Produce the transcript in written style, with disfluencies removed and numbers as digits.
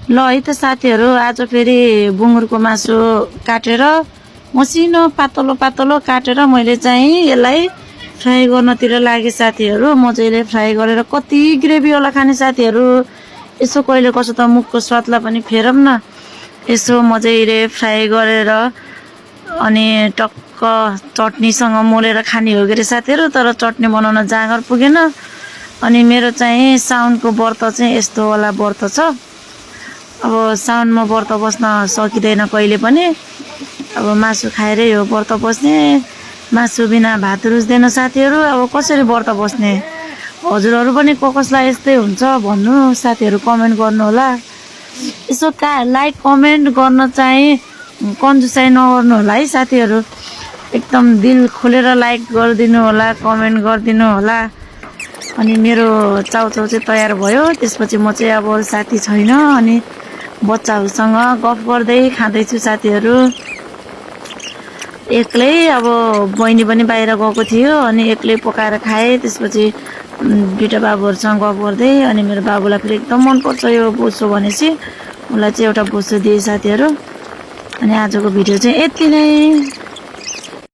ल है त साथीहरू, आज फेरि बुङ्गुरको मासु काटेर मसिनो पातलो पातलो काटेर मैले चाहिँ यसलाई फ्राई गर्नतिर लागेँ साथीहरू। मजाले फ्राई गरेर कति ग्रेभी होला खाने साथीहरू। यसो कहिले कसो त मुखको स्वादलाई पनि फेरौँ न। यसो मजाले फ्राई गरेर अनि टक्क चटनीसँग मोलेर खाने हो के साथीहरू। तर चटनी बनाउन जाँगर पुगेन। अनि मेरो चाहिँ साउनको व्रत चाहिँ यस्तो वाला व्रत छ। अब साउनमा व्रत बस्न सकिँदैन कहिले पनि। अब मासु खाएरै हो व्रत बस्ने। मासु बिना भात रुच्दैन साथीहरू। अब कसरी व्रत बस्ने? हजुरहरू पनि कसलाई यस्तै हुन्छ भन्नु साथीहरू, कमेन्ट गर्नु होला। यसो लाइक कमेन्ट गर्न चाहिँ कन्जुसाइ नगर्नु होला है साथीहरू। एकदम दिल खोलेर लाइक गरिदिनु होला, कमेन्ट गरिदिनु होला। अनि मेरो चाउचाउ चाहिँ तयार भयो। त्यसपछि म चाहिँ अब साथी छैन अनि बच्चाहरूसँग गफ गर्दै खाँदैछु साथीहरू। एक्लै अब बहिनी पनि बाहिर गएको थियो अनि एक्लै पकाएर खाएँ। त्यसपछि दुईटा बाबुहरूसँग गफ गर्दै अनि मेरो बाबुलाई फेरि एकदम मनपर्छ यो बोसो भनेपछि उसलाई चाहिँ एउटा बोसो दिएँ साथीहरू। अनि आजको भिडियो चाहिँ यति नै।